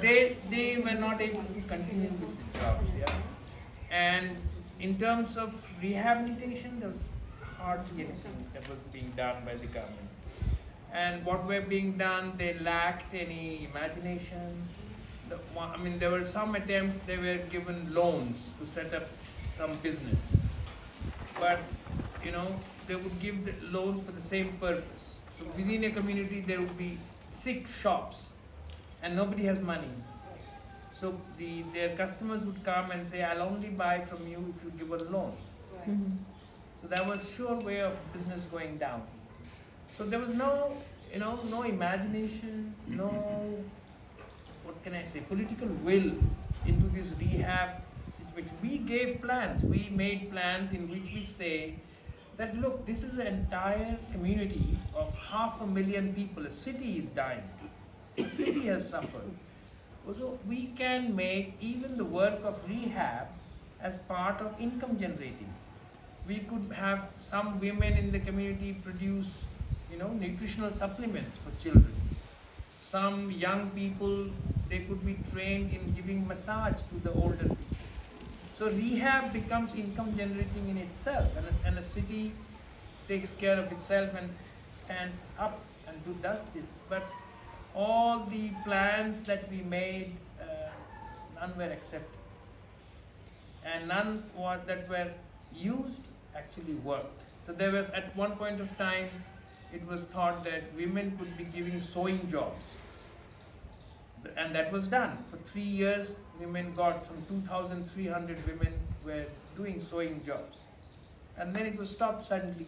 they were not able to continue with the jobs, yeah. And in terms of rehabilitation, there was hardly anything that was being done by the government. And what were being done, they lacked any imagination. I mean, there were some attempts, they were given loans to set up some business. But, you know, they would give the loans for the same purpose. So within a community, there would be 6 shops and nobody has money. So their customers would come and say, I'll only buy from you if you give a loan. Mhm. So that was sure way of business going down. So there was no, no imagination, no, what can I say, political will into this rehab situation. We gave plans, we made plans in which we say that look, this is an entire community of 500,000 people, a city is dying, a city has suffered. So we can make even the work of rehab as part of income generating. We could have some women in the community produce, nutritional supplements for children. Some young people, they could be trained in giving massage to the older people. So rehab becomes income generating in itself, and a city takes care of itself and stands up and does this. But all the plans that we made, none were accepted, and none that were used actually worked. So there was, at one point of time, it was thought that women could be giving sewing jobs, and that was done. For 3 years, women got some 2,300 women were doing sewing jobs, and then it was stopped suddenly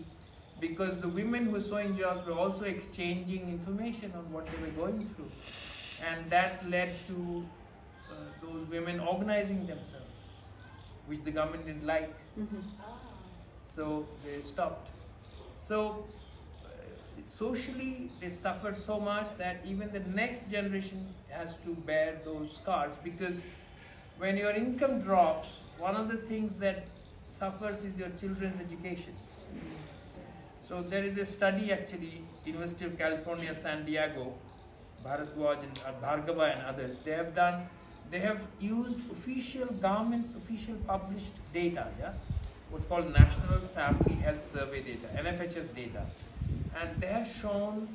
because the women who were sewing jobs were also exchanging information on what they were going through, and that led to those women organizing themselves, which the government didn't like. Mhm. So they stopped. So socially they suffered so much that even the next generation has to bear those scars, because when your income drops, one of the things that suffers is your children's education. So there is a study actually, University of California, San Diego, Bharadwaj and Bhargava and others, they have used official government's official published data, what's called National Family Health Survey data, NFHS data. And they have shown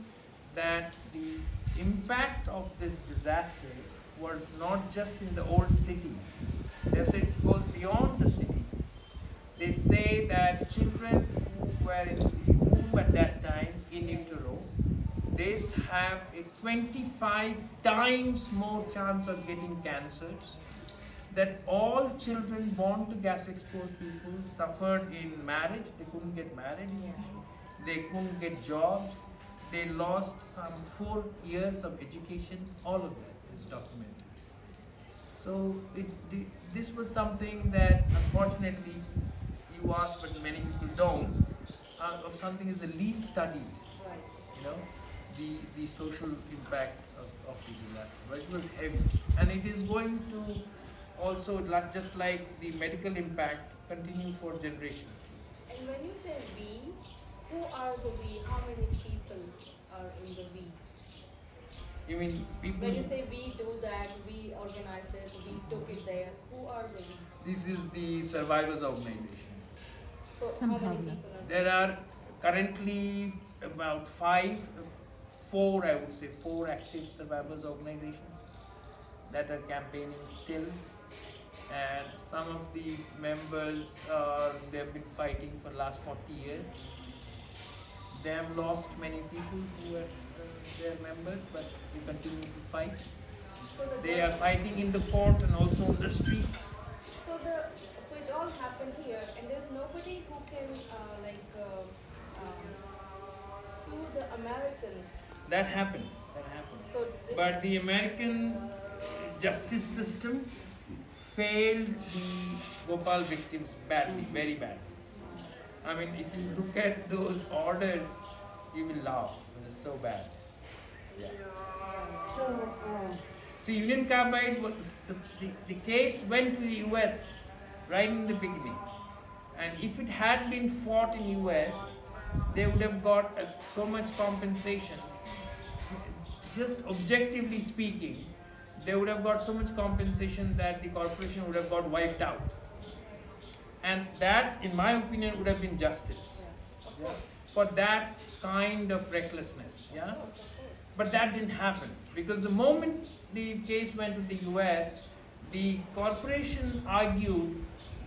that the impact of this disaster was not just in the old city. They have said it goes beyond the city. They say that children who were in the womb at that time, in utero, they have a 25 times more chance of getting cancers. That all children born to gas-exposed people suffered in marriage. They couldn't get married. They couldn't get jobs. They lost some 4 years of education. All of that is documented. So this was something that, unfortunately, you ask, but many people don't. Of something is the least studied. The social impact of the disaster. But it was heavy, and it is going to also, just like the medical impact, continue for generations. And when you say we, who are the we? How many people are in the we? You mean people? When you say we do that, we organize this, we took it there, who are the we? This is the survivors organizations. So how Somehow, many no. people are There are currently about 4 active survivors organizations that are campaigning still. And some of the members, they have been fighting for the last 40 years. They have lost many people who were their members, but they continue to fight. So They are fighting in the court and also on the streets. So it all happened here, and there's nobody who can sue the Americans. That happened. So But the American justice system failed the Bhopal victims badly, very badly. I mean, if you look at those orders, you will laugh. It is so bad. Yeah. So, See, Union Carbide, the case went to the US right in the beginning. And if it had been fought in US, they would have got so much compensation. Just objectively speaking, they would have got so much compensation that the corporation would have got wiped out. And that, in my opinion, would have been justice. Yeah. Yeah? For that kind of recklessness. Yeah? But that didn't happen, because the moment the case went to the US, the corporation argued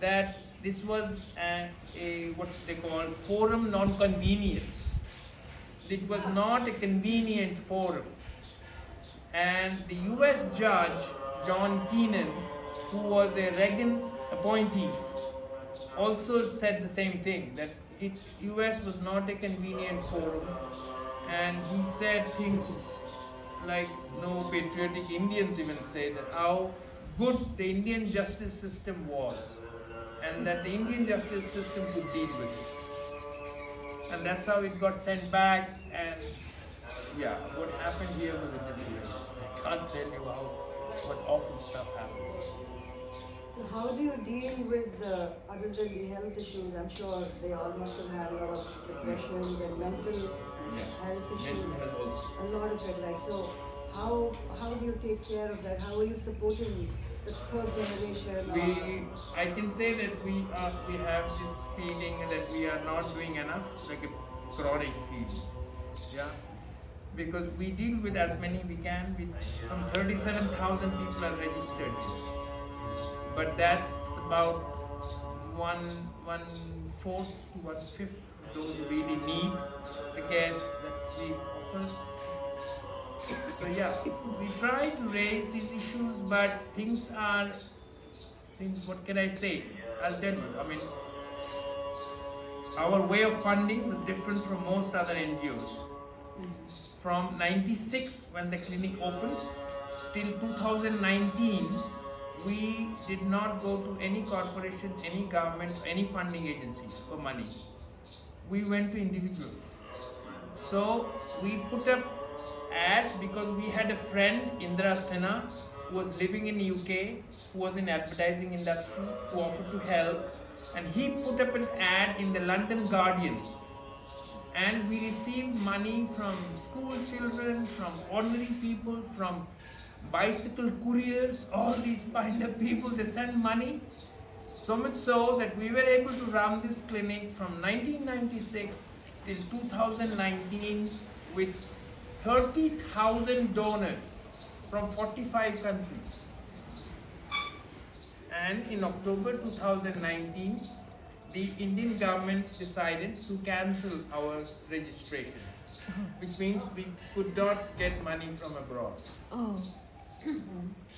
that this was a what they call forum non-convenience. It was not a convenient forum. And the US judge, John Keenan, who was a Reagan appointee, also said the same thing, that US was not a convenient forum. And he said things like, no patriotic Indians even say that how good the Indian justice system was, and that the Indian justice system could deal with it. And that's how it got sent back. And yeah, what happened here was a disgrace. I can't tell you what awful stuff happened. So how do you deal with other than the health issues? I'm sure they all must have had a lot of depressions and mental health issues. Mental health also. A lot of it, right? So how do you take care of that? How are you supporting the third generation? I can say that we have this feeling that we are not doing enough, like a chronic feeling. Yeah. Because we deal with as many we can. Some 37,000 people are registered here. But that's about one-fourth to one-fifth of those who really need the care that we offer. So yeah, we try to raise these issues, but what can I say? I'll tell you, I mean, our way of funding was different from most other NGOs. From 96, when the clinic opened, till 2019, we did not go to any corporation, any government, any funding agencies for money. We went to individuals. So we put up ads because we had a friend, Indra Sinha, who was living in UK, who was in advertising industry, who offered to help, and he put up an ad in the London Guardian. And we received money from school children, from ordinary people, from bicycle couriers, all these kind of people, they sent money. So much so that we were able to run this clinic from 1996 till 2019 with 30,000 donors from 45 countries. And in October 2019, the Indian government decided to cancel our registration, which means we could not get money from abroad. Oh.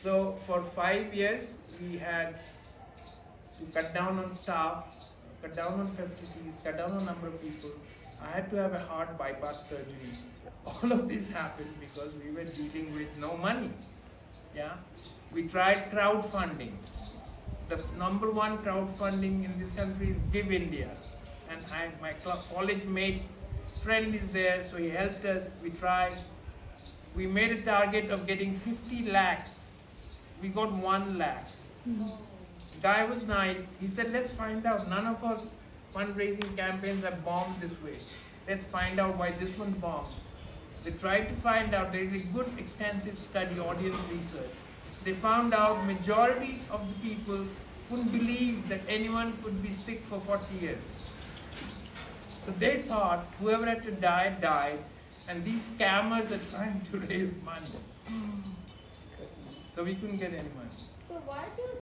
So for 5 years, we had to cut down on staff, cut down on facilities, cut down on number of people. I had to have a heart bypass surgery. All of this happened because we were dealing with no money. Yeah, we tried crowdfunding. The number one crowdfunding in this country is Give India, and my college mate's friend is there, so he helped us. We tried. We made a target of getting 50 lakhs. We got 1 lakh. The guy was nice. He said, let's find out. None of our fundraising campaigns are bombed this way. Let's find out why this one bombed. They tried to find out. There is a good extensive study, audience research. They found out majority of the people couldn't believe that anyone could be sick for 40 years. So they thought whoever had to die, died. And these scammers are trying to raise money. So we couldn't get any money. So why do you